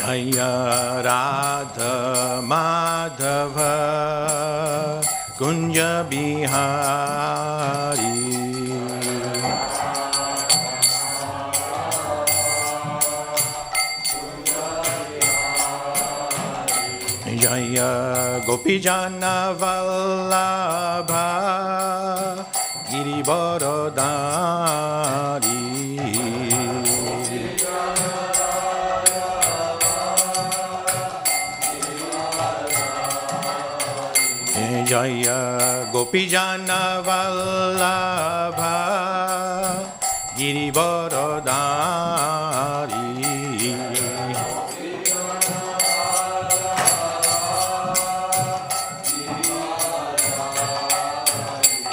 Jaya Radha Madhava Kunja Bihari Jaya Gopijana Vallabha Girivaradari Jaya Gopijana Vallabha Girivaradari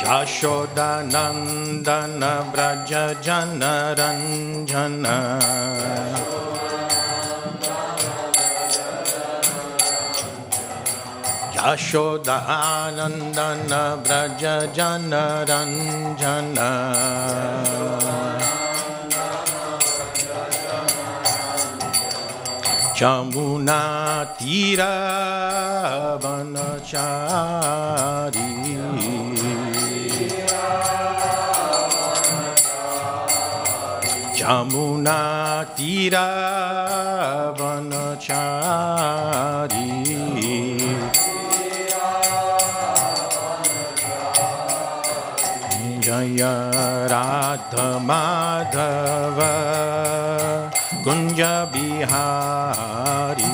Yashoda Nandana Braja Jana Ranjana Yashoda Nandana Braja Jana Ranjana Jamuna Tira Vanachari Jamuna Tira Vanachari Jaya Radha Madhava Kunja Bihari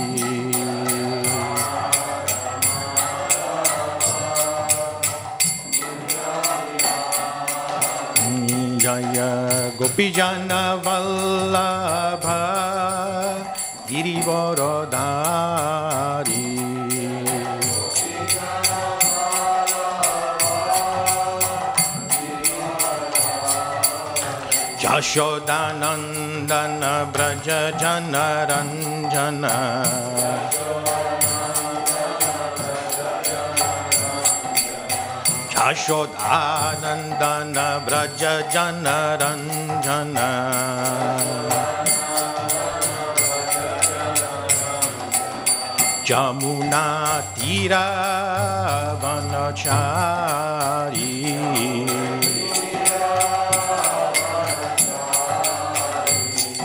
Jaya Gopijana Vallabha Girivaradari Yashoda Nandana Braja Jana Ranjana Yashoda Nandana Braja Jana Ranjana Jamuna Tira Vanachari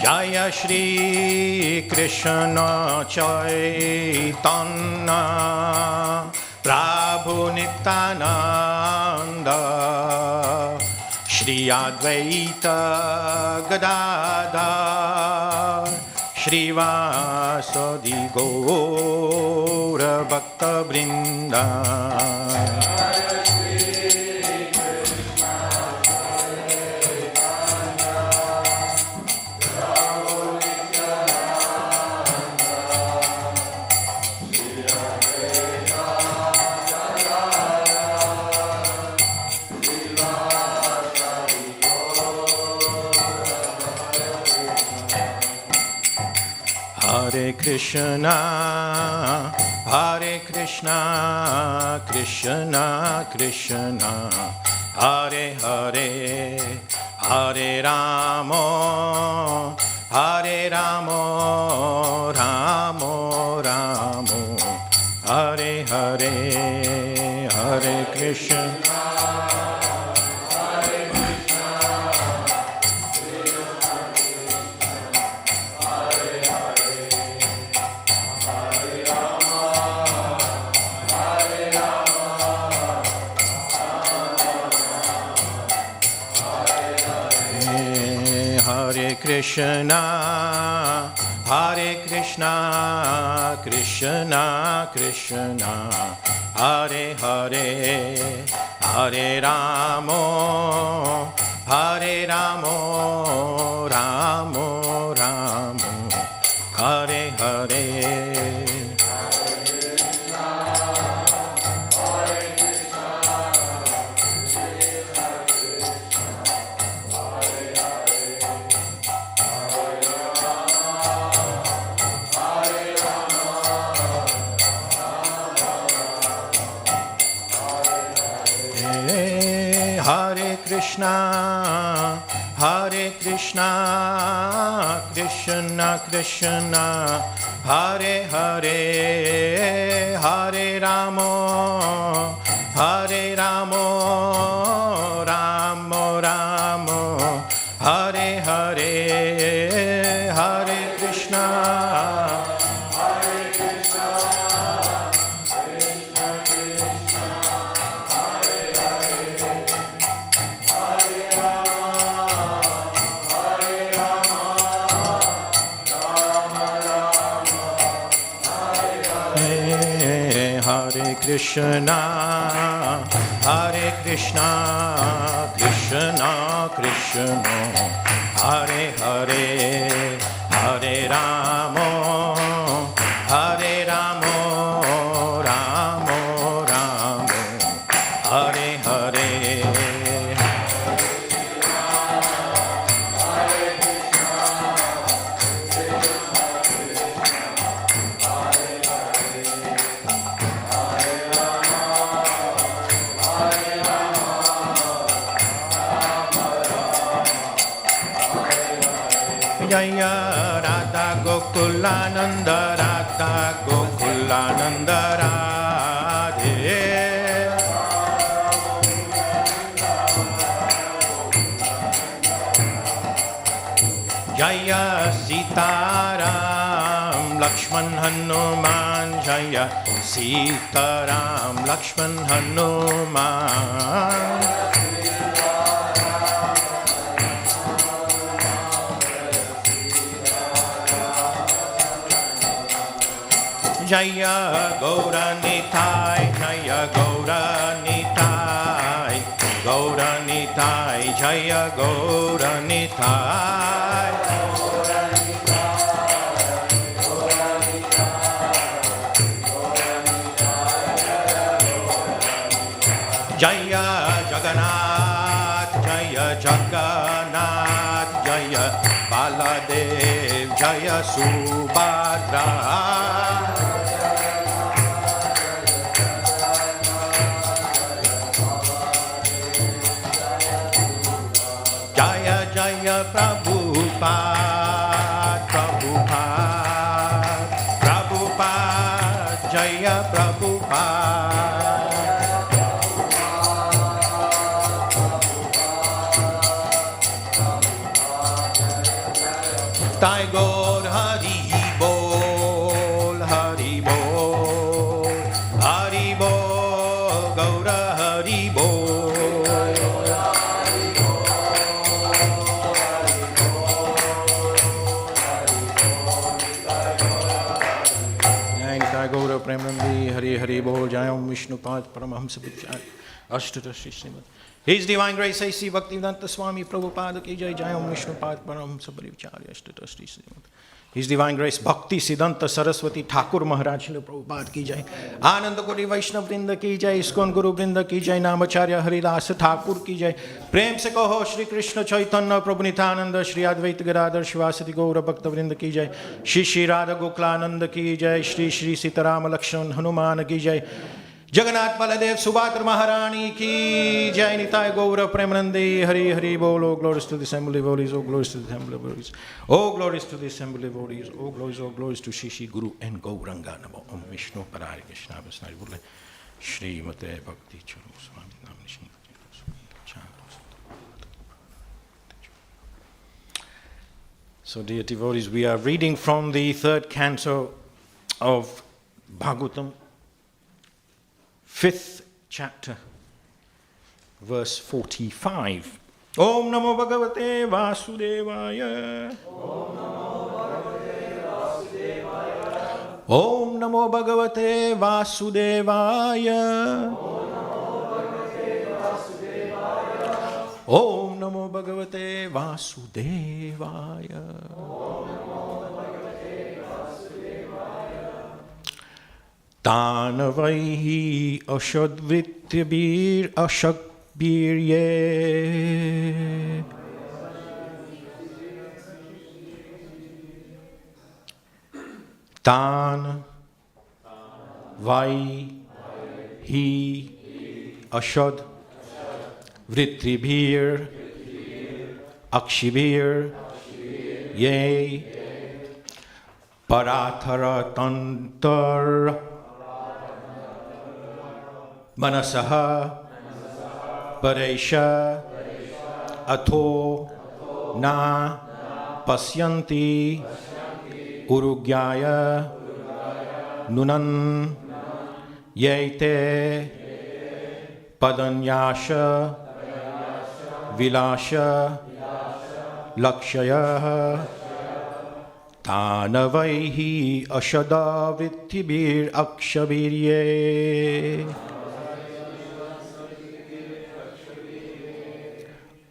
Jaya Shri Krishna Chaitanya Prabhu Nityananda Shri Advaita Gadadhar Shri Vasadi Gaura Bhakta Vrinda Hare Krishna, Krishna Krishna, Hare Hare, Hare Rama, Rama Rama, Hare Hare, Hare Krishna. Krishna, Krishna Krishna, Hare Hare, Hare Rama, Rama Rama, Hare Hare. Hare Krishna, Krishna Krishna, Hare Hare, Hare Rama, Rama Rama, Hare Hare, Hare Krishna. Krishna, Hare Krishna, Krishna Krishna, Hare Hare, Hare Rama, Rama Rama, Hare Hare. Jaya Radha Gokulananda, Radha Gokulananda Radhe. Jaya Sitaram Lakshman Hanuman, Jaya Sitaram Lakshman Hanuman. Jaya Gaura Nitai, Jaya Gaura Nitai, Gaura Nitai, Jaya Gaura Nitai. Jaya Jagannath, Jaya Jagannath, Jaya Baladev, Jaya Subhadra. Jaya Jaya Prabhupada, Prabhupada, Prabhupada, Jaya Prabhupada. Tai Gaur Hari Bol, Hari Bol, Hari Bol, Gaura Hari Bol. Gaura Premanandi, Hari Hari Bol, Jayam Vishnupad Paramahams Vichar, Ashtatashi Srimad. His Divine Grace A.C. Bhaktivedanta Swami Prabhupada ki jai, Jayam Vishnupad Paramahams Vichar, Ashtatashi Srimad. His Divine Grace Bhakti Siddhanta Saraswati Thakur Maharaj Prabhupada ki jai, Ananda Koti Vaishnav Vrinda ki jai, Iskon Guru Vrinda ki jai, Namacharya Haridas Thakur ki jai. Prem se kaho Shri Krishna Chaitanya Prabhu Nityananda, Shri Advaita Gadadhar Shivasati Gaura Bhakta Vrinda ki jai, Shri Shri Radha Goklananda ki jai, Shri Shri Sitaram Lakshman Hanuman ki jai, Jagannath Baladev Subhadra Maharani ki jai, Nitai Gaura Premanandi, Hari Hari Bol. Oh glories to the assembly devotees, oh glories to the assembly devotees, oh glories to the assembly devotees, oh glories to Shri Shri Guru and Gauranga. Namo Om Vishnu Paraya Krishna Vasnari Burle Shri Mate Bhakti Churu Swami Nam Nishni. So dear devotees, we are reading from the third canto of Bhagavatam, 5th chapter, verse 45. Om Namo Bhagavate Vasudevaya. Om Namo Bhagavate Vasudevaya. Om Namo Bhagavate Vasudevaya. Tanavaihi ashadvityabir ashakbirye. Tan vai hi ashad vritribhir akshibhir ye paratharatantar manasaha paresha atho na pasyanti urugyaya nunan yete padanyasha vilasha lakshaya tanavaihi ashada vittibir akshabirye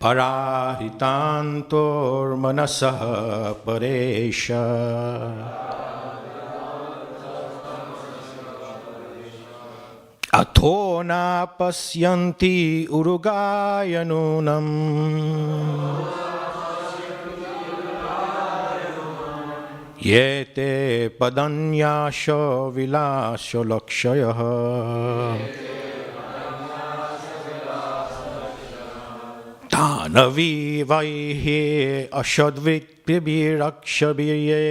parahritantor manasah paresha atho na pasyanti urugayanunam yete padanyasha vilasya lakshaya tanavi vaihe ashadvit bibirakshabirye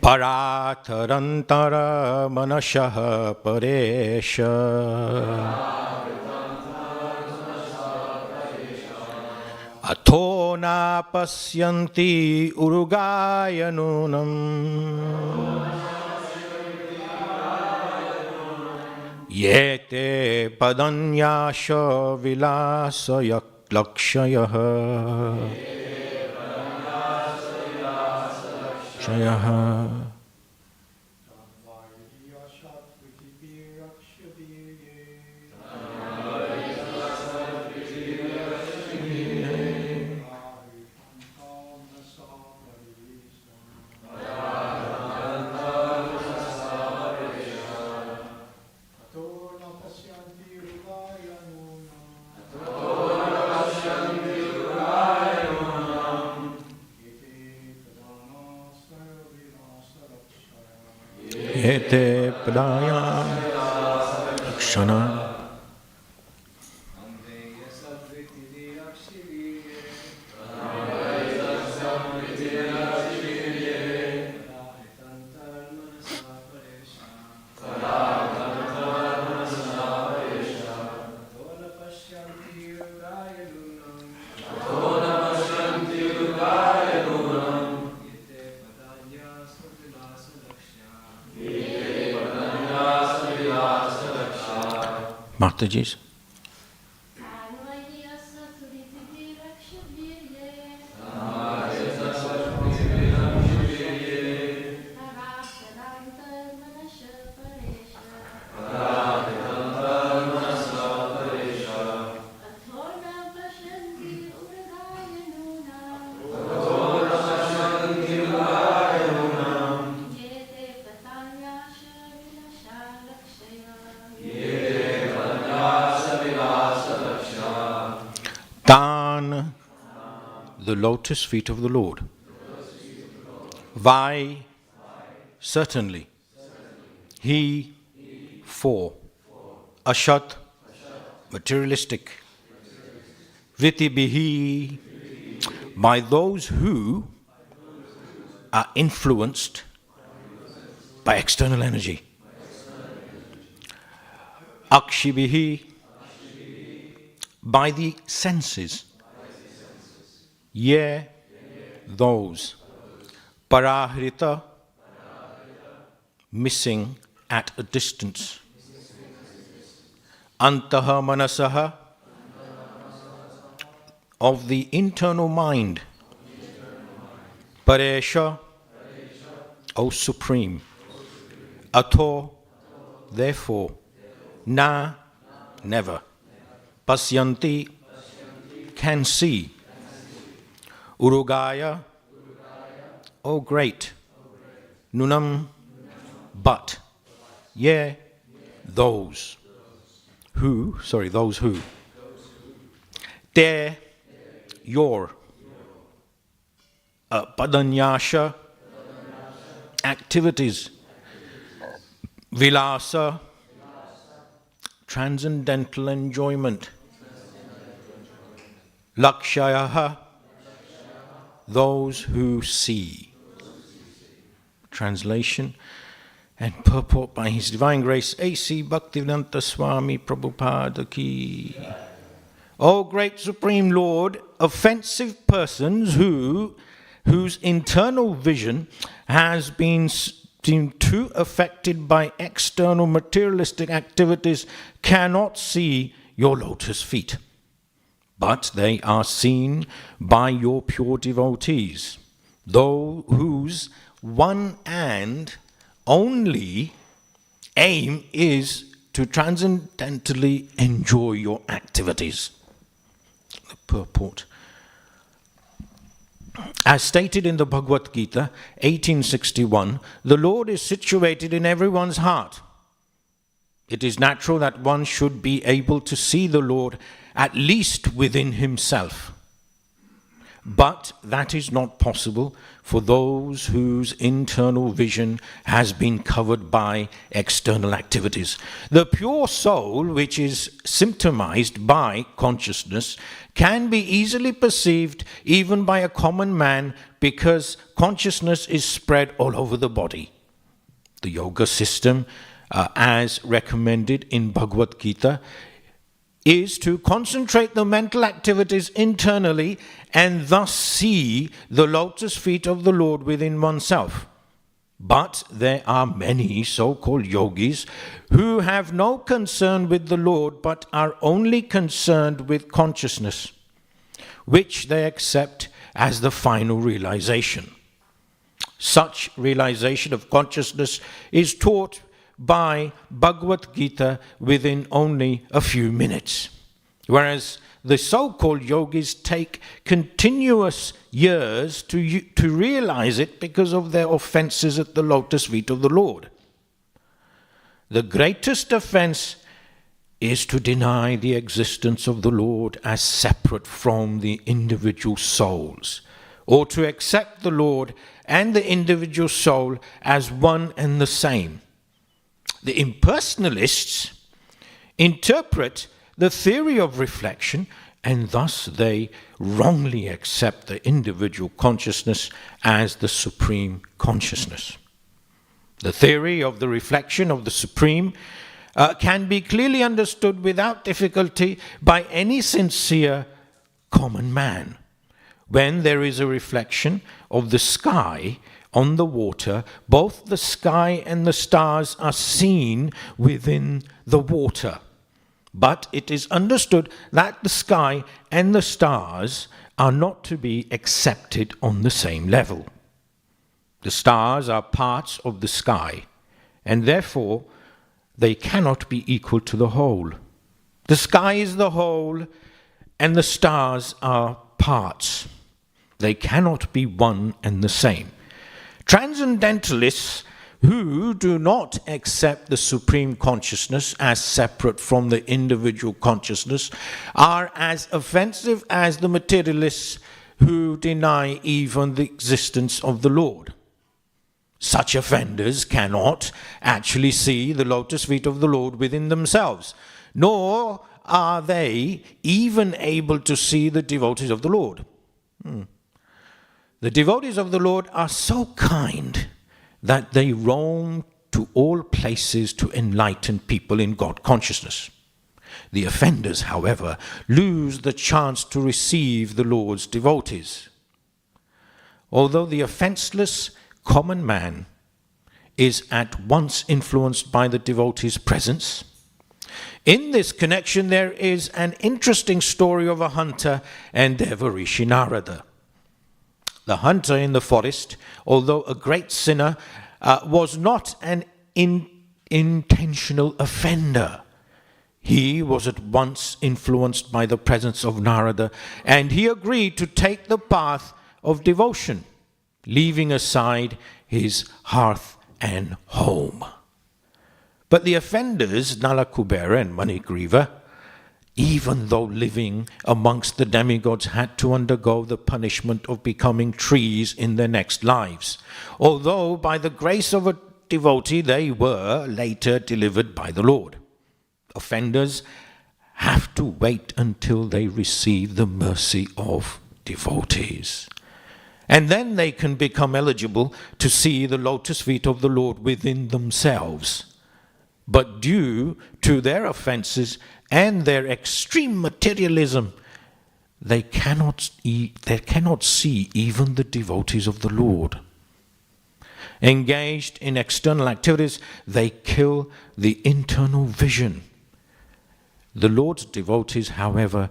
paratharantara manashah paresha atho na pasyanti urugayanunam yete padanyasha vilasayak lakshayah shayah Ete padaya lakshana Mataji's. Tan, the lotus feet of the Lord. Vai, certainly. He, for. Ashat, materialistic. Vitibihi, by those who are influenced by external energy. Akshibihi, by the senses. Ye, those. Parahrita, missing at a distance. Antaha manasaha, of the internal mind. Paresha, O Supreme. Atho, therefore. Na, never. Pasyanti, can see. Urugaya, O great. Nunam, but. Ye, those. Those who. Te, your. Padanyasha, activities. Vilasa, transcendental enjoyment. Lakshayaha, those who see. Translation and purport by His Divine Grace A.C. Bhaktivedanta Swami Prabhupada Ki. O great Supreme Lord, offensive persons whose internal vision has been too affected by external materialistic activities cannot see your lotus feet, but they are seen by your pure devotees, those whose one and only aim is to transcendentally enjoy your activities. The purport. As stated in the Bhagavad Gita, 1861, the Lord is situated in everyone's heart. It is natural that one should be able to see the Lord at least within himself. But that is not possible for those whose internal vision has been covered by external activities. The pure soul, which is symptomized by consciousness, can be easily perceived even by a common man because consciousness is spread all over the body. The yoga system, as recommended in Bhagavad Gita, is to concentrate the mental activities internally and thus see the lotus feet of the Lord within oneself. But there are many so-called yogis who have no concern with the Lord but are only concerned with consciousness, which they accept as the final realization. Such realization of consciousness is taught by Bhagavad Gita within only a few minutes, whereas the so-called yogis take continuous years to realize it because of their offenses at the lotus feet of the Lord. The greatest offense is to deny the existence of the Lord as separate from the individual souls, or to accept the Lord and the individual soul as one and the same. The impersonalists interpret the theory of reflection, and thus they wrongly accept the individual consciousness as the supreme consciousness. The theory of the reflection of the supreme can be clearly understood without difficulty by any sincere common man. When there is a reflection of the sky on the water, both the sky and the stars are seen within the water. But it is understood that the sky and the stars are not to be accepted on the same level. The stars are parts of the sky, and therefore they cannot be equal to the whole. The sky is the whole, and the stars are parts. They cannot be one and the same. Transcendentalists who do not accept the supreme consciousness as separate from the individual consciousness are as offensive as the materialists who deny even the existence of the Lord. Such offenders cannot actually see the lotus feet of the Lord within themselves, nor are they even able to see the devotees of the Lord. The devotees of the Lord are so kind that they roam to all places to enlighten people in God consciousness. The offenders, however, lose the chance to receive the Lord's devotees. Although the offenseless common man is at once influenced by the devotee's presence, in this connection there is an interesting story of a hunter and Devarishi Narada. The hunter in the forest, although a great sinner, was not an intentional offender. He was at once influenced by the presence of Narada, and he agreed to take the path of devotion, leaving aside his hearth and home. But the offenders, Nalakubera and Manigriva, even though living amongst the demigods, had to undergo the punishment of becoming trees in their next lives, although by the grace of a devotee they were later delivered by the Lord. Offenders have to wait until they receive the mercy of devotees. And then they can become eligible to see the lotus feet of the Lord within themselves. But due to their offenses and their extreme materialism, they cannot see even the devotees of the Lord. Engaged in external activities, they kill the internal vision. The Lord's devotees, however,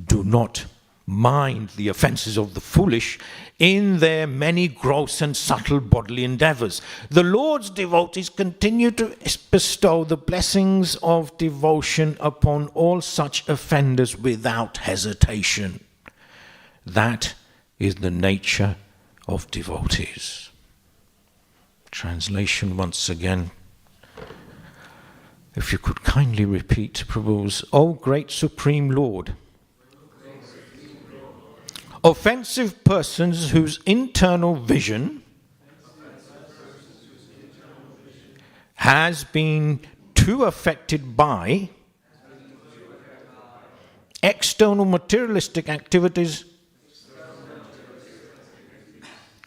do not mind the offenses of the foolish in their many gross and subtle bodily endeavors. The Lord's devotees continue to bestow the blessings of devotion upon all such offenders without hesitation. That is the nature of devotees. Translation once again. If you could kindly repeat Prabhu's, O great Supreme Lord, offensive persons whose internal vision has been too affected by external materialistic activities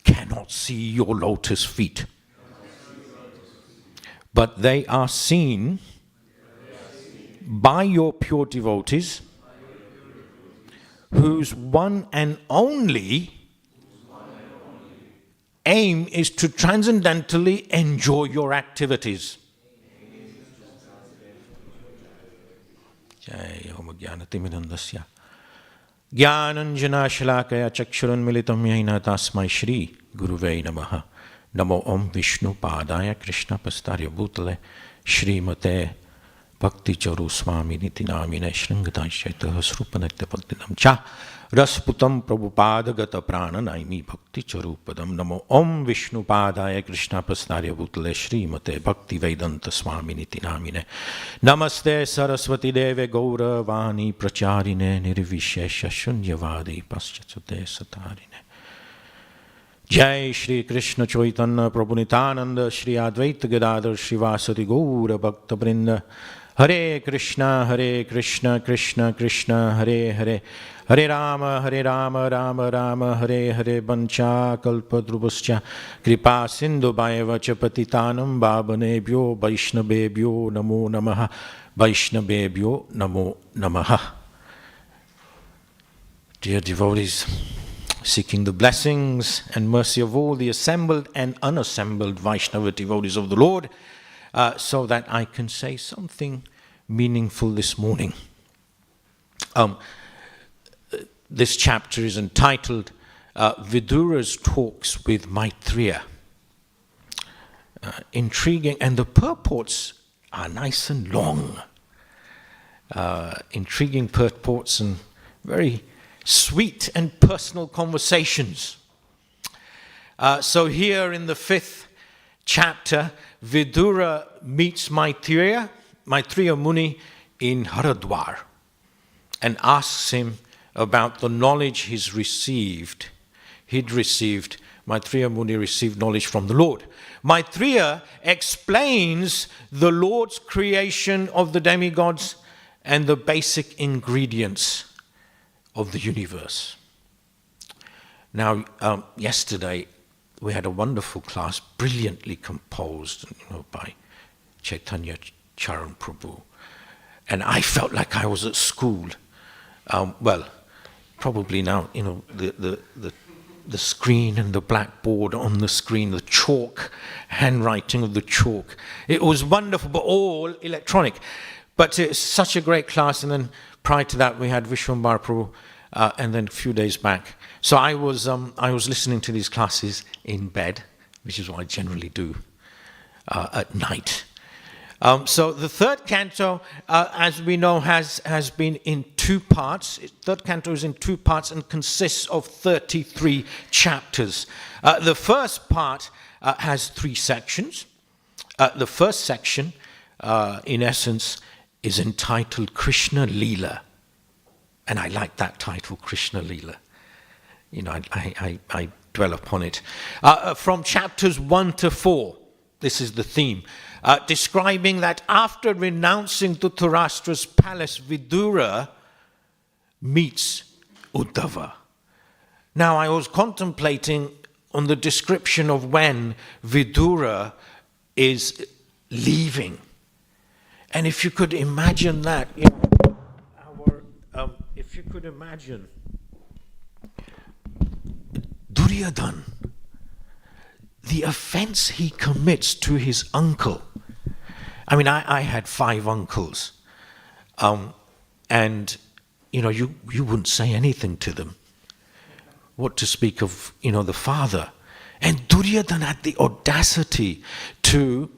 cannot see your lotus feet. But they are seen by your pure devotees, whose one and only aim is to transcendentally enjoy your activities. Jai Om Jnanatimidandasya Jnananjana Shalakaya Chakshurunmilitam Yaina Tasmai Shri Guruvei Namaha Namo Om Vishnu Padaya Krishna Pastarya Bhutale Srimate Bhakti Charu Swami Nitinamine Shringataya Shaitaha Srupanakta Bhaktinam Cha Rasputam Prabhupada Gata Prana Naimi Bhakti Charupadam Namo Om Vishnu Padaya Krishna Pastarya Bhutale Srimate Bhaktivedanta Swami Nitinamine Namaste Saraswati Deve Gaura Vani Pracharine Nirvishesha Shunyavadi Paschachate Satarine Jai Shri Krishna Chaitanya Prabhu Nityananda Shri Advaita Gadadhar Srivasati Gaura Bhakta Vrinda Hare Krishna Krishna Krishna Hare Hare Hare Rama Rama Rama Hare Hare Bancha Kalpadrubhascha Kripa Sindhu Bhaivacha Patitanam Bhavanebhyo Vaishnavebhyo Namo Namaha Vaishnavebhyo Namo Namaha. Dear devotees, seeking the blessings and mercy of all the assembled and unassembled Vaishnava devotees of the Lord, so that I can say something meaningful this morning. This chapter is entitled Vidura's Talks with Maitreya. Intriguing, and the purports are nice and long. Intriguing purports and very sweet and personal conversations. So here in the 5th chapter, Vidura meets Maitreya Muni in Haridwar and asks him about the knowledge he'd received. Maitreya Muni received knowledge from the Lord. Maitreya explains the Lord's creation of the demigods and the basic ingredients of the universe. Now, yesterday we had a wonderful class, brilliantly composed, by Chaitanya Charan Prabhu, and I felt like I was at school. Well, probably now, the screen and the blackboard on the screen, the chalk, handwriting of the chalk. It was wonderful, but all electronic. But it's such a great class, and then prior to that we had Vishwambar Prabhu, and then a few days back. So I was listening to these classes in bed, which is what I generally do at night. So the 3rd canto, as we know, has been in 2 parts. 3rd canto is in 2 parts and consists of 33 chapters. The first part has 3 sections. The first section, in essence, is entitled Krishna Leela. And I like that title, Krishna Leela. I dwell upon it. From chapters 1 to 4, this is the theme. describing that after renouncing Dhritarashtra's palace, Vidura meets Uddhava. Now, I was contemplating on the description of when Vidura is leaving. And if you could imagine that, if you could imagine Duryodhana, the offense he commits to his uncle. I mean, I had 5 uncles. And, you wouldn't say anything to them. What to speak of, the father. And Duryodhana had the audacity to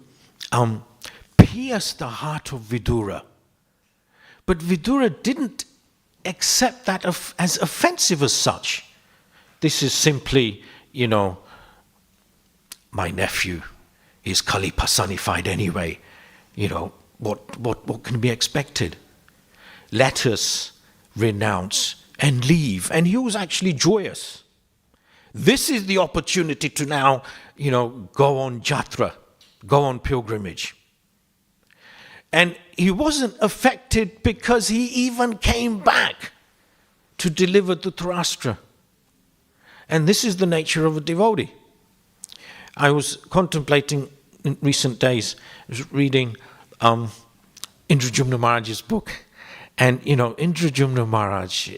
pierce the heart of Vidura. But Vidura didn't accept that as offensive as such. This is simply, my nephew. He's Kali personified anyway. What can be expected? Let us renounce and leave. And he was actually joyous. This is the opportunity to now, go on jatra, go on pilgrimage. And he wasn't affected because he even came back to deliver Dhritarashtra. And this is the nature of a devotee. I was contemplating in recent days, I was reading Indrajumna Maharaj's book. And, Indrajumna Maharaj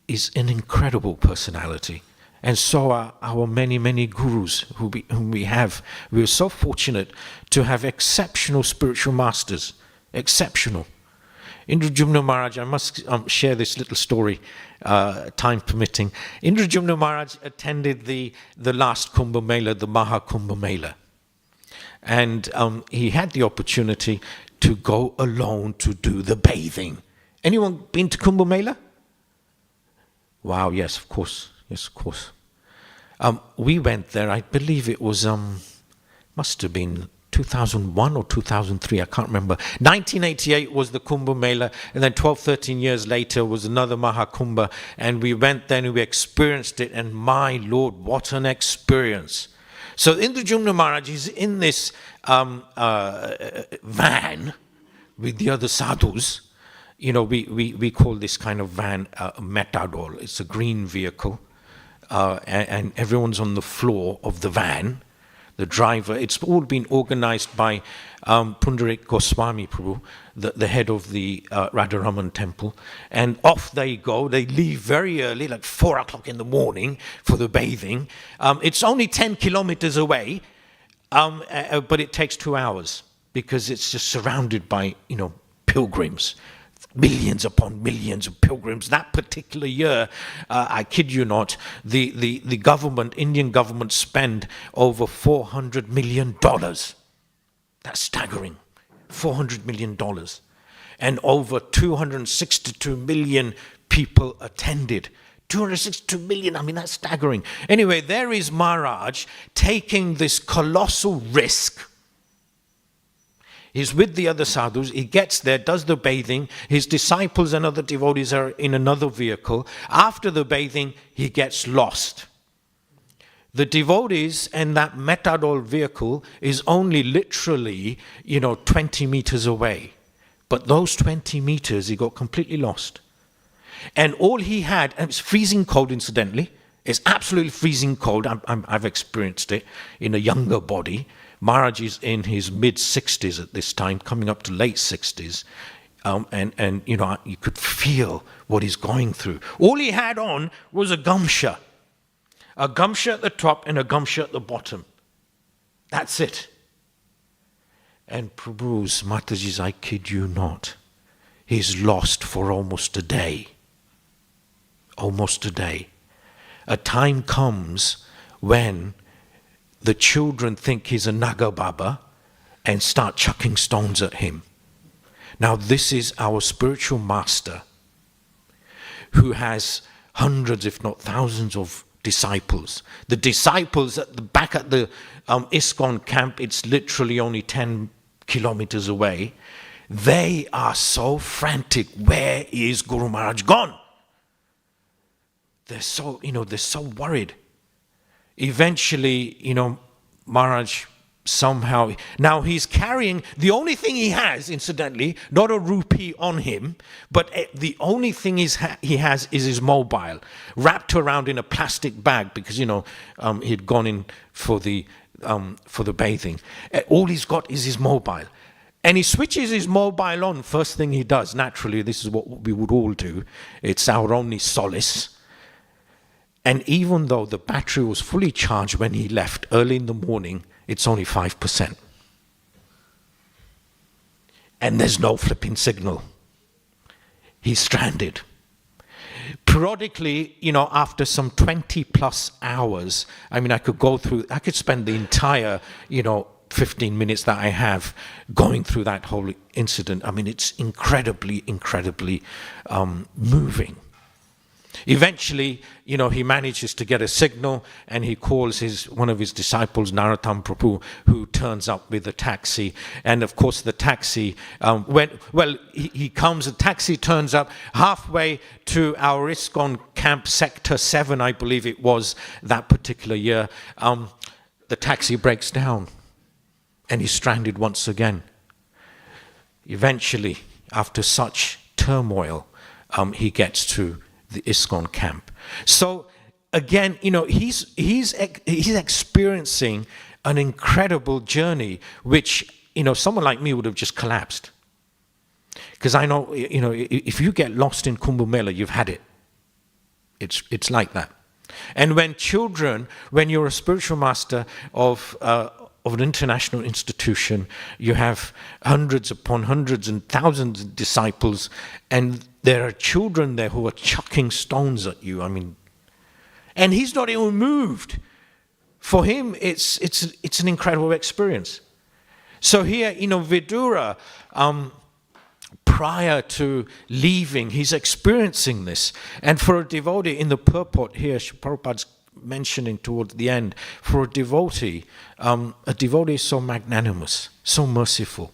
is an incredible personality. And so are our many, many gurus whom we have. We are so fortunate to have exceptional spiritual masters. Exceptional. Indrajumna Maharaj, I must share this little story, time permitting. Indrajumna Maharaj attended the last Kumbh Mela, the Maha Kumbh Mela. And he had the opportunity to go alone to do the bathing. Anyone been to Kumbh Mela? Wow, yes, of course. Yes, of course. We went there, I believe it was, must have been 2001 or 2003, I can't remember. 1988 was the Kumbh Mela, and then 12, 13 years later was another Mahakumbha, and we went there and we experienced it, and my Lord, what an experience. So Indrajumna Maharaj is in this van with the other sadhus. We call this kind of van a metadol. It's a green vehicle, and everyone's on the floor of the van. The driver, it's all been organized by Pundarik Goswami Prabhu, the head of the Radharaman temple. And off they go. They leave very early, like 4 o'clock in the morning for the bathing. It's only 10 kilometers away, but it takes 2 hours because it's just surrounded by, pilgrims. Millions upon millions of pilgrims. That particular year, I kid you not, the government, Indian government, spent over $400 million. That's staggering. $400 million. And over 262 million people attended. 262 million, I mean, that's staggering. Anyway, there is Maharaj taking this colossal risk. He's with the other sadhus, he gets there, does the bathing, his disciples and other devotees are in another vehicle. After the bathing, he gets lost. The devotees and that metadol vehicle is only literally, 20 meters away. But those 20 meters, he got completely lost. And all he had, and it's freezing cold incidentally, it's absolutely freezing cold, I've experienced it in a younger body. Maharaj is in his mid-60s at this time, coming up to late 60s. And you could feel what he's going through. All he had on was a gamsha. A gamsha at the top and a gamsha at the bottom. That's it. And Prabhu's, Mataji's, I kid you not, he's lost for almost a day. Almost a day. A time comes when the children think he's a Naga Baba and start chucking stones at him. Now this is our spiritual master who has hundreds, if not thousands of disciples. The disciples at the back at the ISKCON camp, it's literally only 10 kilometers away. They are so frantic. Where is Guru Maharaj gone? They're so worried. Eventually, Maharaj somehow, now he's carrying, the only thing he has, incidentally, not a rupee on him, but the only thing he has is his mobile, wrapped around in a plastic bag, because, he'd gone in for the bathing. All he's got is his mobile. And he switches his mobile on, first thing he does. Naturally, this is what we would all do. It's our only solace. And even though the battery was fully charged when he left early in the morning, it's only 5%. And there's no flipping signal. He's stranded. Periodically, after some 20 plus hours, I could spend the entire, 15 minutes that I have going through that whole incident. It's incredibly, incredibly moving. Eventually, he manages to get a signal, and he calls one of his disciples, Narottam Prabhu, who turns up with a taxi. And of course, the taxi, he comes, the taxi turns up halfway to our ISKCON camp, Sector 7, I believe it was, that particular year. The taxi breaks down, and he's stranded once again. Eventually, after such turmoil, he gets to the ISKCON camp. So again, he's experiencing an incredible journey, which someone like me would have just collapsed. Because I know, if you get lost in Kumbh Mela, you've had it. It's like that. And when you're a spiritual master of an international institution, you have hundreds upon hundreds and thousands of disciples, and there are children there who are chucking stones at you. And he's not even moved. For him, it's an incredible experience. So here, Vidura, prior to leaving, he's experiencing this. And for a devotee, in the purport here, Prabhupada's mentioning towards the end, for a devotee is so magnanimous, so merciful.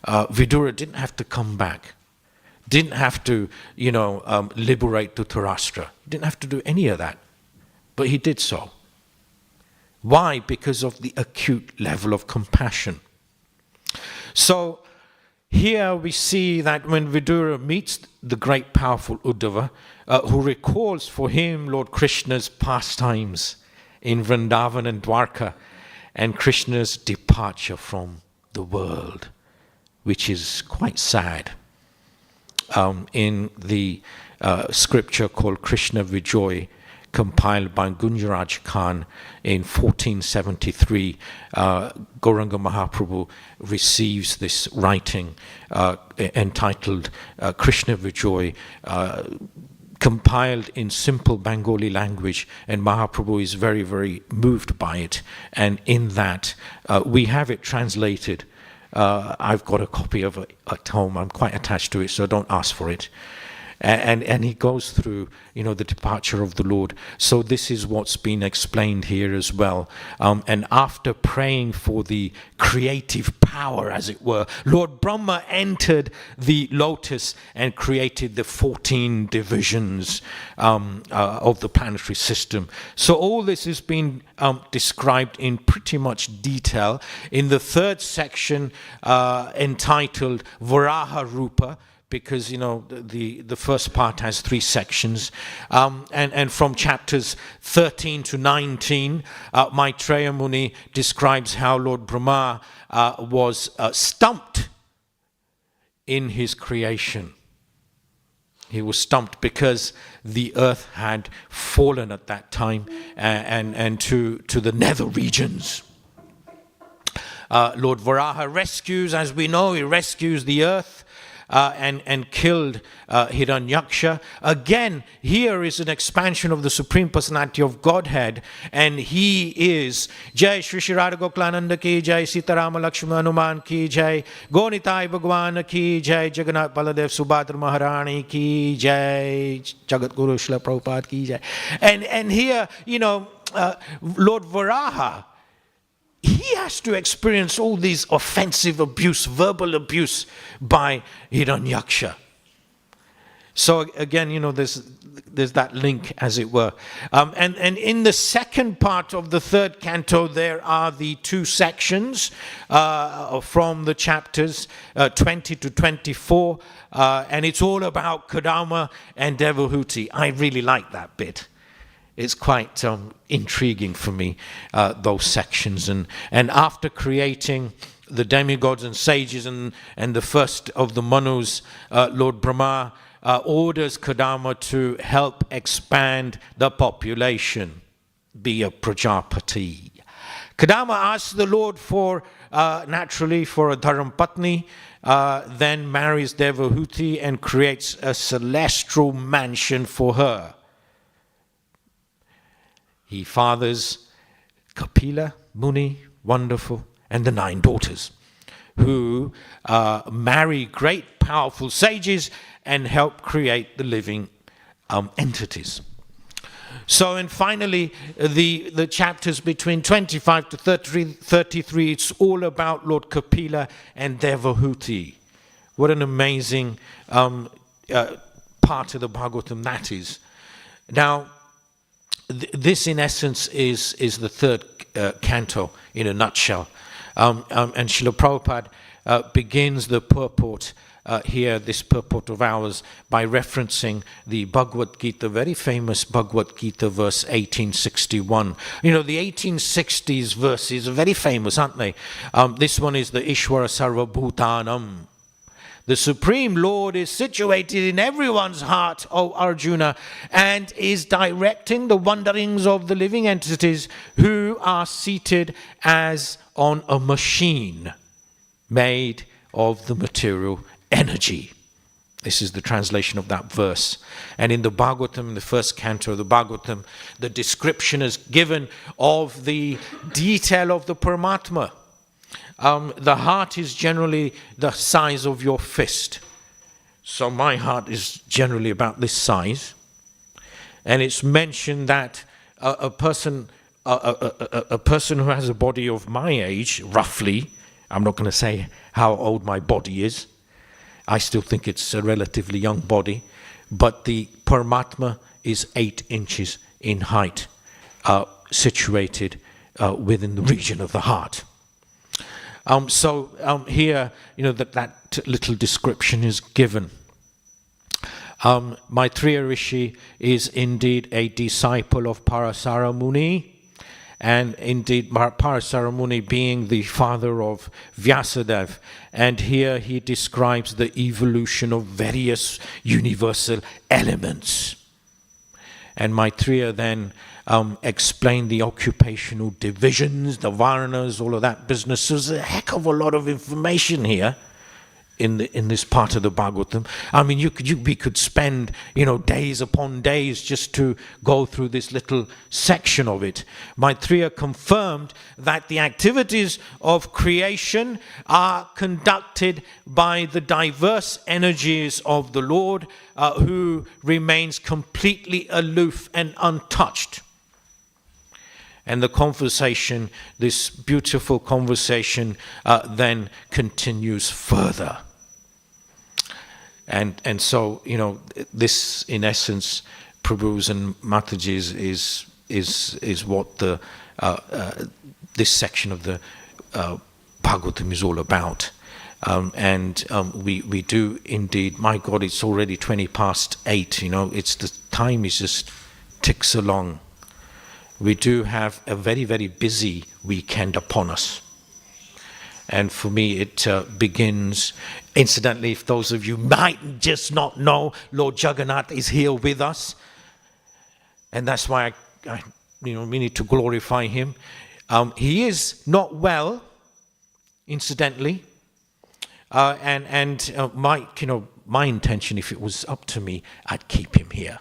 Vidura didn't have to come back, didn't have to, liberate Dhritarashtra, didn't have to do any of that, but he did so. Why? Because of the acute level of compassion. So here we see that when Vidura meets the great powerful Uddhava, who recalls for him Lord Krishna's pastimes in Vrindavan and Dwarka, and Krishna's departure from the world, which is quite sad. In the scripture called Krishna Vijay, compiled by Gunjaraj Khan in 1473, Gauranga Mahaprabhu receives this writing entitled Krishna Vijay, compiled in simple Bengali language, and Mahaprabhu is very, very moved by it. And in that, we have it translated. I've got a copy of it at home. I'm quite attached to it, so don't ask for it. And he goes through, the departure of the Lord. So this is what's been explained here as well. And after praying for the creative power, as it were, Lord Brahma entered the lotus and created the 14 divisions of the planetary system. So all this has been described in pretty much detail in the third section entitled Varaha Rupa, because the first part has 3 sections, and from chapters 13 to 19, Maitreya Muni describes how Lord Brahma was stumped in his creation. He was stumped because the earth had fallen at that time and to the nether regions. Lord Varaha rescues, as we know, he rescues the earth. And killed Hiranyaksha. Again, here is an expansion of the Supreme Personality of Godhead, and he is Jai Shri Shri Radha Goklananda ki Jai, Sitarama Lakshmana Hanuman ki Jai, Gonitai Bhagwan ki Jai, Jagannath Baladev Subhadra Maharani ki Jai, Jagat Guru Srila Prabhupada ki Jai. And here, Lord Varaha, he has to experience all these offensive abuse, verbal abuse by Hiranyaksha. So again, there's that link, as it were. And in the second part of the third canto, there are the two sections from the chapters 20 to 24, and it's all about Kadama and Devahuti. I really like that bit. It's quite intriguing for me, those sections. And after creating the demigods and sages and the first of the Manus, Lord Brahma orders Kadama to help expand the population, be a Prajapati. Kadama asks the Lord naturally for a Dharmpatni, then marries Devahuti and creates a celestial mansion for her. He fathers Kapila, Muni, wonderful, and the 9 daughters, who marry great powerful sages and help create the living entities. So, and finally, the chapters between 25 to 33, it's all about Lord Kapila and Devahuti. What an amazing part of the Bhagavatam that is. Now, this in essence is the third canto in a nutshell. And Srila Prabhupada begins the purport here, this purport of ours, by referencing the Bhagavad Gita, very famous Bhagavad Gita, verse 1861. The 1860s verses are very famous, aren't they? This one is the Ishvara Sarva Bhutanam. The Supreme Lord is situated in everyone's heart, O Arjuna, and is directing the wanderings of the living entities who are seated as on a machine made of the material energy. This is the translation of that verse. And in the Bhagavatam, the first canto of the Bhagavatam, the description is given of the detail of the Paramatma. The heart is generally the size of your fist. So my heart is generally about this size. And it's mentioned that a person who has a body of my age, roughly, I'm not going to say how old my body is. I still think it's a relatively young body. But the Paramatma is 8 inches in height, situated within the region of the heart. So here, that little description is given. Maitreya Rishi is indeed a disciple of Parasara Muni, and indeed Parasara Muni being the father of Vyasadeva. And here he describes the evolution of various universal elements. And Maitreya then explained the occupational divisions, the varnas, all of that business. So there's a heck of a lot of information here in this part of the Bhagavatam. I mean, we could spend days upon days just to go through this little section of it. Maitreya confirmed that the activities of creation are conducted by the diverse energies of the Lord, who remains completely aloof and untouched. And the conversation, this beautiful conversation, then continues further. And so, this in essence, Prabhu's and Mataji's is what the this section of the Bhagavatam is all about. And we do indeed, my God, it's already 20 past 8, it's the time is just ticks along. We do have a very, very busy weekend upon us. And for me, it begins, incidentally, if those of you might just not know, Lord Jagannath is here with us. And that's why we need to glorify him. He is not well, incidentally. And my intention, if it was up to me, I'd keep him here.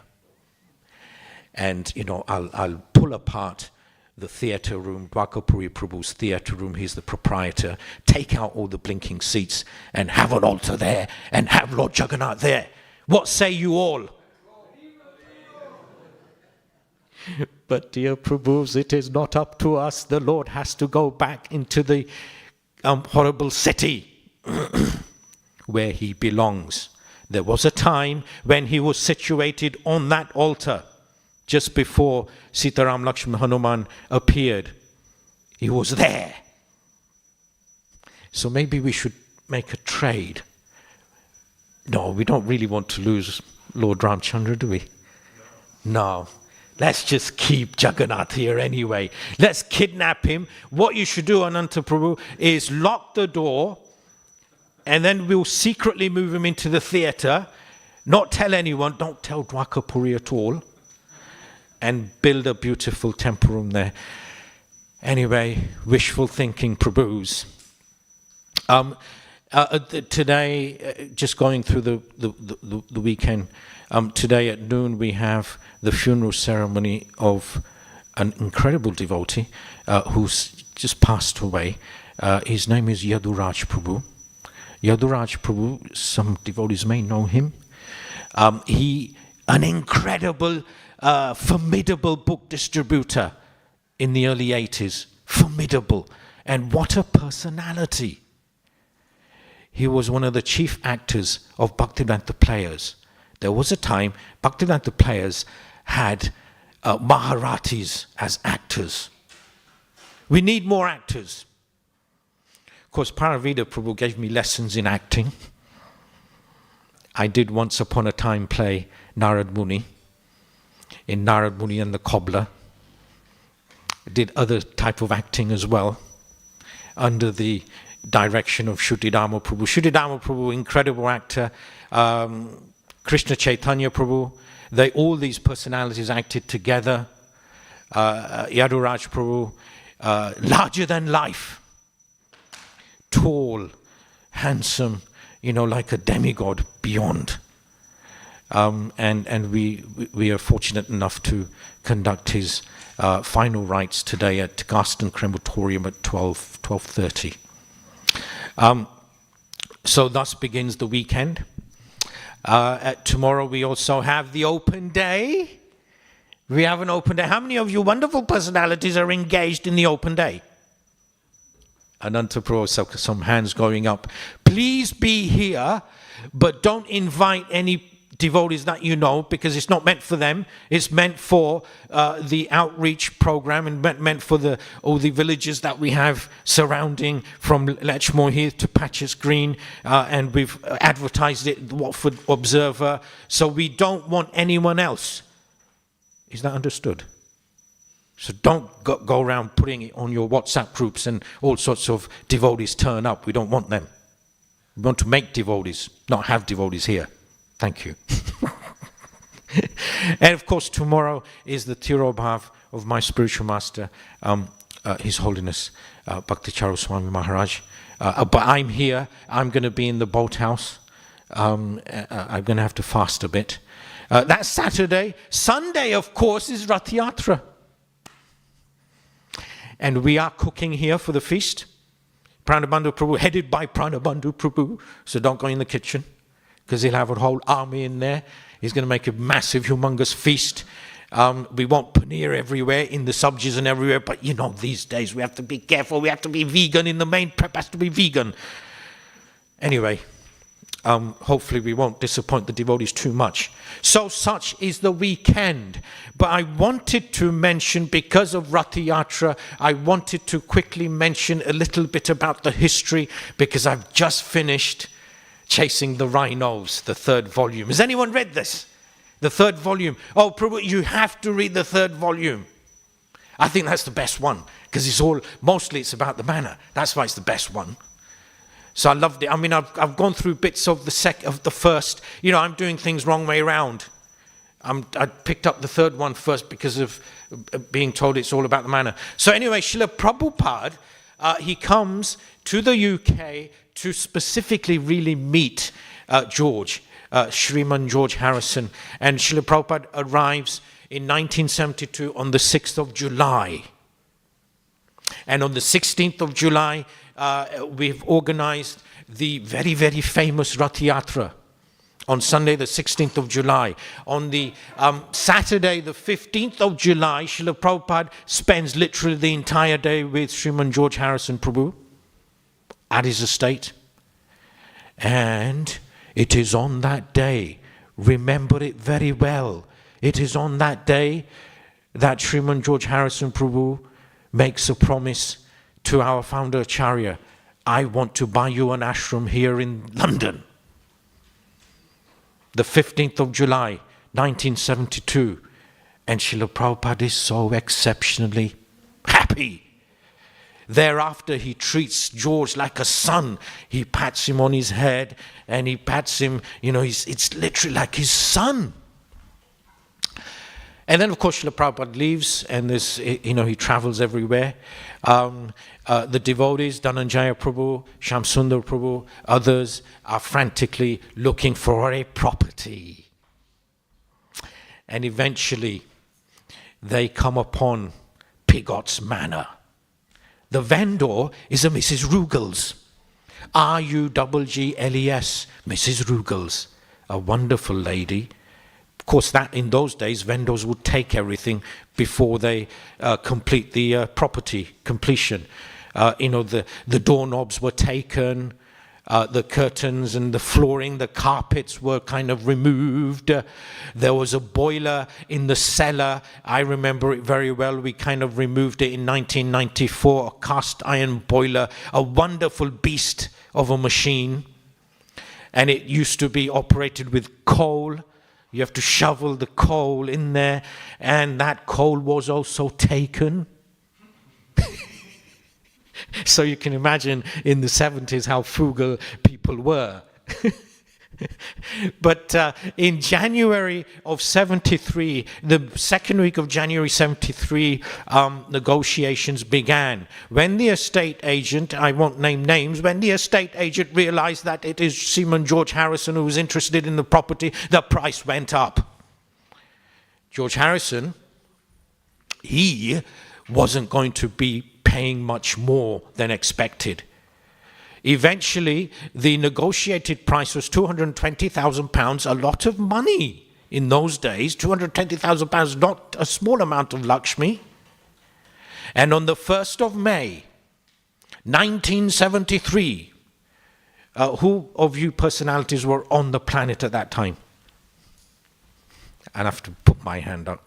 And, I'll pull apart the theatre room, Dwakapuri Prabhu's theatre room. He's the proprietor. Take out all the blinking seats and have an altar there and have Lord Jagannath there. What say you all? But dear Prabhus, it is not up to us. The Lord has to go back into the horrible city where he belongs. There was a time when he was situated on that altar just before Sitaram Lakshman Hanuman appeared. He was there. So maybe we should make a trade. No, we don't really want to lose Lord Ramchandra, do we? No. Let's just keep Jagannath here anyway. Let's kidnap him. What you should do, Ananta Prabhu, is lock the door, and then we'll secretly move him into the theatre, not tell anyone, don't tell Dwakapuri at all, and build a beautiful temple room there. Anyway, wishful thinking, Prabhus. Today, just going through the weekend, today at noon we have the funeral ceremony of an incredible devotee who's just passed away. His name is Yaduraj Prabhu. Yaduraj Prabhu, some devotees may know him. An incredible, formidable book distributor in the early 80s. Formidable. And what a personality. He was one of the chief actors of Bhaktivedanta Players. There was a time Bhaktivedanta Players had Maharatis as actors. We need more actors. Of course, Paravida Prabhu gave me lessons in acting. I did once upon a time play Narad Muni in Narad Muni and the Cobbler. I did other type of acting as well under the direction of Shuddhidhamma Prabhu. Shuddhidhamma Prabhu, incredible actor. Krishna Chaitanya Prabhu. All these personalities acted together. Yaduraj Prabhu, larger than life. Tall, handsome, like a demigod beyond. And we are fortunate enough to conduct his final rites today at Garston Crematorium at 12:30. So thus begins the weekend. Tomorrow we also have the open day. We have an open day. How many of you wonderful personalities are engaged in the open day? Ananta Prabhu, some hands going up. Please be here, but don't invite any devotees that you know, because it's not meant for them. It's meant for the outreach program, and meant for all the villages that we have surrounding from Lechmore here to Patches Green, and we've advertised it, the Watford Observer, so we don't want anyone else. Is that understood? So don't go around putting it on your WhatsApp groups and all sorts of devotees turn up. We don't want them. We want to make devotees, not have devotees here. Thank you. And of course, tomorrow is the Tirobhav of my spiritual master, His Holiness Bhakticharu Swami Maharaj. But I'm here. I'm going to be in the boathouse. I'm going to have to fast a bit. That's Saturday. Sunday, of course, is Rath Yatra. And we are cooking here for the feast. Pranabandhu Prabhu, headed by Pranabandhu Prabhu. So don't go in the kitchen, because he'll have a whole army in there. He's going to make a massive, humongous feast. We want paneer everywhere, in the subjis and everywhere. But these days we have to be careful. We have to be vegan. In the main prep has to be vegan. Anyway, hopefully we won't disappoint the devotees too much. So such is the weekend. But I wanted to mention, because of Rath Yatra, I wanted to quickly mention a little bit about the history, because I've just finished Chasing the Rhinos, the 3rd volume. Has anyone read this? The 3rd volume. Oh, Prabhu, you have to read the 3rd volume. I think that's the best one, because mostly it's about the manor. That's why it's the best one. So I loved it. I mean, I've gone through bits of the first. I'm doing things wrong way around. I picked up the 3rd one first because of being told it's all about the manor. So anyway, Srila Prabhupada, he comes to the UK to specifically really meet Sriman George Harrison. And Srila Prabhupada arrives in 1972 on the 6th of July. And on the 16th of July, we've organized the very, very famous Rath Yatra on Sunday, the 16th of July. On the Saturday, the 15th of July, Srila Prabhupada spends literally the entire day with Sriman George Harrison Prabhu at his estate. And It is on that day, remember it very well, it is on that day that Sriman George Harrison Prabhu makes a promise to our founder Acharya, I want to buy you an ashram here in London. The 15th of July, 1972. And Srila Prabhupada is so exceptionally happy. Thereafter, he treats George like a son. He pats him on his head and he pats him, it's literally like his son. And then, of course, Srila Prabhupada leaves and he travels everywhere. The devotees, Dhananjaya Prabhu, Shamsundar Prabhu, others are frantically looking for a property. And eventually, they come upon Pigot's Manor. The vendor is a Mrs. Ruggles. Ruggles, Mrs. Ruggles, a wonderful lady. Of course, that in those days, vendors would take everything before they complete the property completion. The doorknobs were taken, the curtains and the flooring, the carpets were kind of removed. There was a boiler in the cellar. I remember it very well. We kind of removed it in 1994, a cast iron boiler, a wonderful beast of a machine. And it used to be operated with coal. You have to shovel the coal in there, and that coal was also taken. So you can imagine in the 70s how frugal people were. But in January of 73, the second week of January 73, negotiations began. When the estate agent, I won't name names, when the estate agent realized that it is Sriman George Harrison who was interested in the property, the price went up. George Harrison, he wasn't going to be paying much more than expected. Eventually, the negotiated price was £220,000, a lot of money in those days. £220,000, not a small amount of Lakshmi. And on the 1st of May, 1973, who of you personalities were on the planet at that time? I have to put my hand up.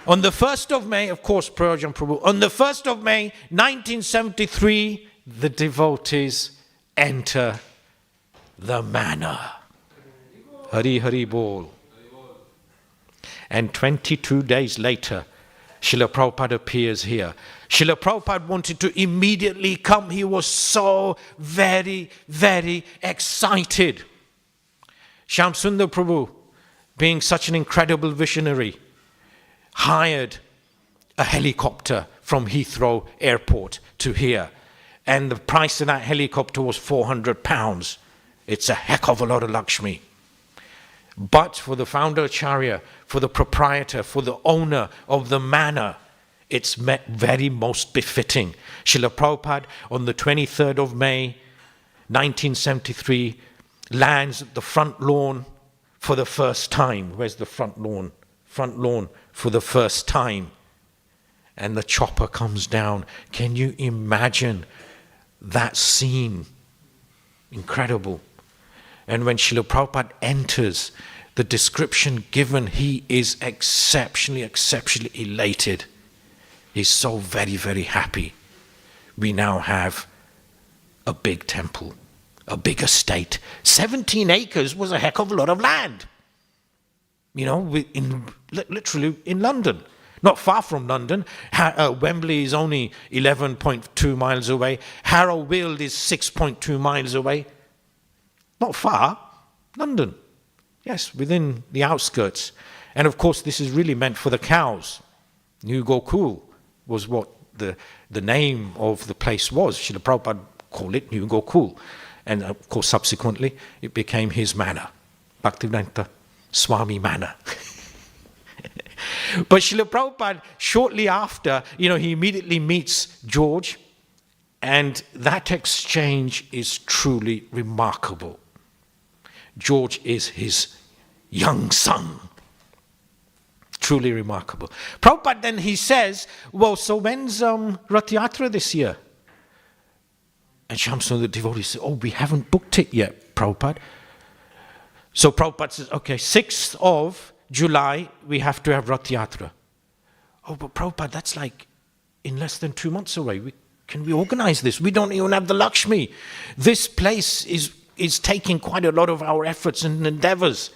On the 1st of May, of course, Prayojan Prabhu, on the 1st of May, 1973, the devotees enter the manor. Hari Hari Bol. And 22 days later, Srila Prabhupada appears here. Srila Prabhupada wanted to immediately come. He was so very, very excited. Shamsundar Prabhu, being such an incredible visionary, hired a helicopter from Heathrow Airport to here. And the price of that helicopter was £400. It's a heck of a lot of Lakshmi. But for the founder Acharya, for the proprietor, for the owner of the manor, it's very most befitting. Srila Prabhupada on the 23rd of May, 1973, lands at the front lawn for the first time. Where's the front lawn? Front lawn for the first time. And the chopper comes down. Can you imagine that scene? Incredible. And when Srila Prabhupada enters, the description given, he is exceptionally elated. He's so very, very happy. We now have a big temple, a big estate. 17 acres was a heck of a lot of land. Literally in London. Not far from London. Wembley is only 11.2 miles away. Harrow Weald is 6.2 miles away. Not far. London. Yes, within the outskirts. And of course, this is really meant for the cows. New Gokul was what the name of the place was. Srila Prabhupada called it New Gokul. And of course, subsequently, it became his manor. Bhaktivedanta Swami Manor. But Srila Prabhupada, shortly after, he immediately meets George, and that exchange is truly remarkable. George is his young son. Truly remarkable. Prabhupada then he says, well, so when's Rath Yatra this year? And Shamsundar, the devotee says, oh, we haven't booked it yet, Prabhupada. So Prabhupada says, okay, 6th of July, we have to have Rath Yatra. Oh, but Prabhupada, that's like in less than 2 months away. Can we organize this? We don't even have the Lakshmi. This place is taking quite a lot of our efforts and endeavors.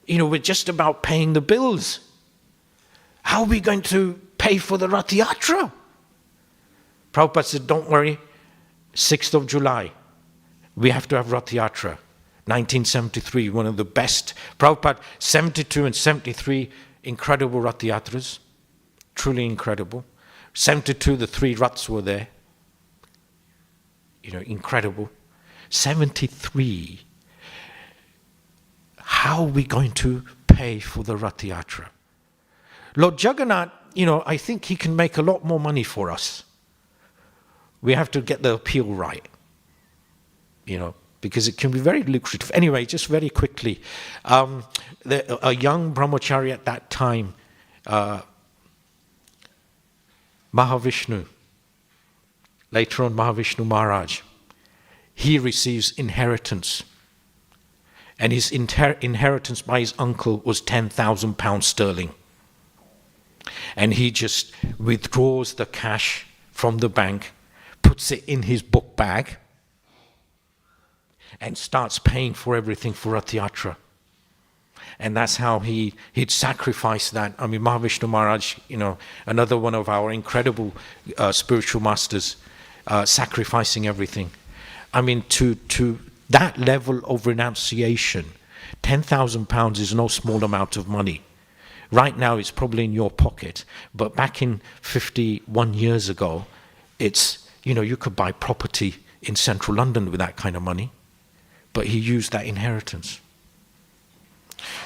We're just about paying the bills. How are we going to pay for the Rath Yatra? Prabhupada said, don't worry, 6th of July, we have to have Rath Yatra. 1973, one of the best. Prabhupada, 72 and 73, incredible Rath Yatras. Truly incredible. 72, the 3 Raths were there. Incredible. 73, how are we going to pay for the Rath Yatra? Lord Jagannath, I think he can make a lot more money for us. We have to get the appeal right, because it can be very lucrative. Anyway, just very quickly, a young brahmachari at that time, Mahavishnu, later on Mahavishnu Maharaj, he receives inheritance. And his inheritance by his uncle was 10,000 pounds sterling. And he just withdraws the cash from the bank, puts it in his book bag, and starts paying for everything for Rath Yatra. And that's how he'd sacrificed that. I mean, Mahavishnu Maharaj, another one of our incredible spiritual masters, sacrificing everything. I mean, to that level of renunciation, 10,000 pounds is no small amount of money. Right now, it's probably in your pocket. But back in 51 years ago, it's, you could buy property in central London with that kind of money. But he used that inheritance.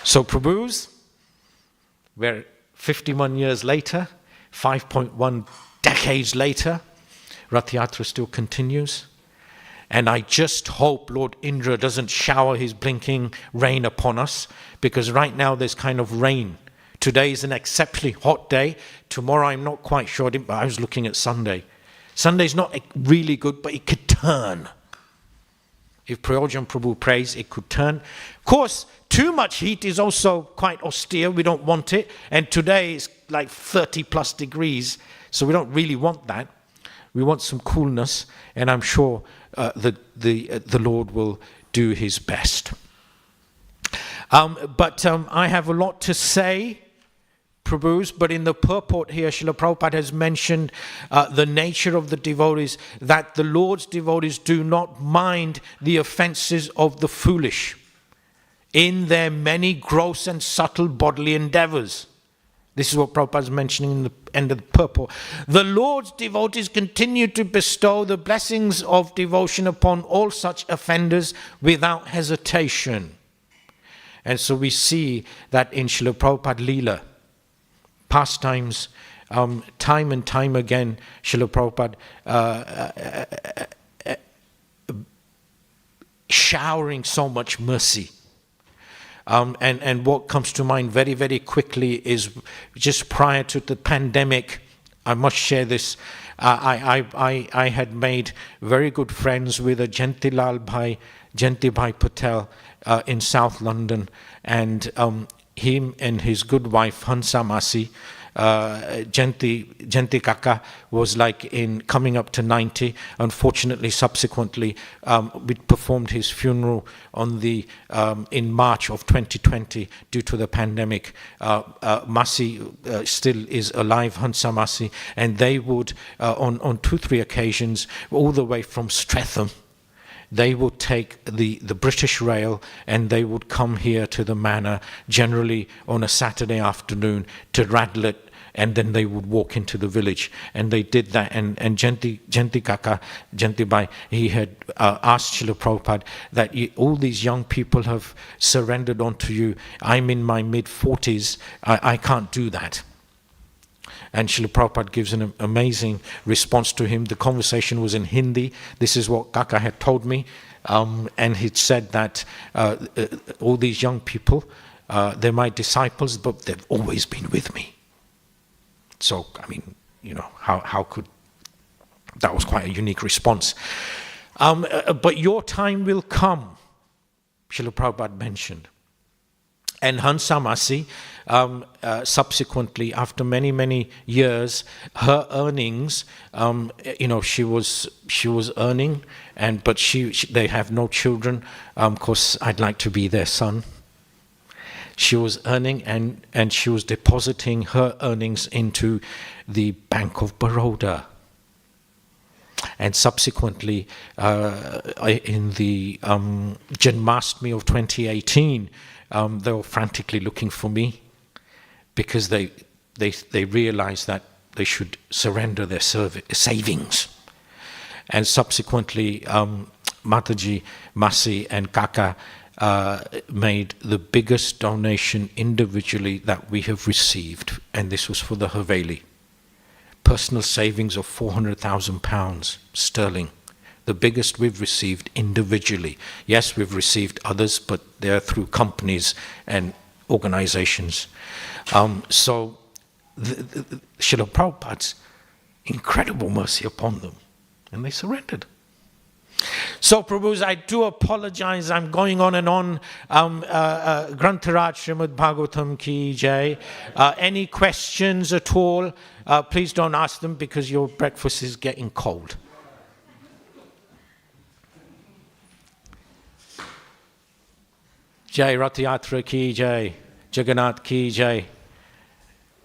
So Prabhu's, we're 51 years later, 5.1 decades later, Rath Yatra still continues. And I just hope Lord Indra doesn't shower his blinking rain upon us, because right now there's kind of rain. Today is an exceptionally hot day. Tomorrow I'm not quite sure, but I was looking at Sunday. Sunday's not really good, but it could turn. If Prayojan Prabhu prays, it could turn. Of course, too much heat is also quite austere. We don't want it. And today it's like 30 plus degrees, so we don't really want that. We want some coolness, and I'm sure the Lord will do his best. But I have a lot to say, Prabhus, but in the purport here, Srila Prabhupada has mentioned the nature of the devotees, that the Lord's devotees do not mind the offenses of the foolish in their many gross and subtle bodily endeavors. This is what Prabhupada is mentioning in the end of the purport. The Lord's devotees continue to bestow the blessings of devotion upon all such offenders without hesitation. And so we see that in Srila Prabhupada Leela, pastimes, time and time again, Srila Prabhupada showering so much mercy. And what comes to mind very, very quickly is just prior to the pandemic, I must share this, I had made very good friends with a Jantilal Bhai Patel in South London, and him and his good wife Hansa Masi, Janti Kaka was like coming up to 90. Unfortunately, subsequently, we performed his funeral in March of 2020 due to the pandemic. Masi still is alive, Hansa Masi, and they would, on 2-3 occasions, all the way from Streatham, they would take the British Rail and they would come here to the manor, generally on a Saturday afternoon, to Radlett, and then they would walk into the village. And they did that. And Janti Kaka, Janti Bhai, he had asked Srila Prabhupada that all these young people have surrendered onto you. I'm in my mid-40s. I can't do that. And Srila Prabhupada gives an amazing response to him. The conversation was in Hindi. This is what Kaka had told me. And he'd said that all these young people, they're my disciples, but they've always been with me. So, I mean, how could... That was quite a unique response. But your time will come, Srila Prabhupada mentioned. And Hansamasi, subsequently, after many, many years, her earnings, she was earning, but they have no children. Of course, I'd like to be their son. She was earning, and she was depositing her earnings into the Bank of Baroda. And subsequently, in the Janmashtami of 2018, they were frantically looking for me because they realized that they should surrender their savings. And subsequently, Mataji, Masi and Kaka made the biggest donation individually that we have received, and this was for the Haveli. Personal savings of £400,000 sterling, the biggest we've received individually. Yes, we've received others, but they're through companies and organizations. So Srila Prabhupada's incredible mercy upon them, and they surrendered. So, Prabhus, I do apologize. I'm going on and on. Grantharaj Srimad Bhagavatam ki jai. Any questions at all? Please don't ask them because your breakfast is getting cold. Jai Rathayatra ki jai. Jagannath ki jai.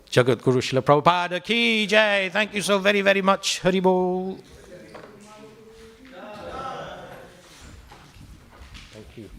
Jagat Guru Srila Prabhupada ki jai. Thank you so very, very much. Haribol. Thank you.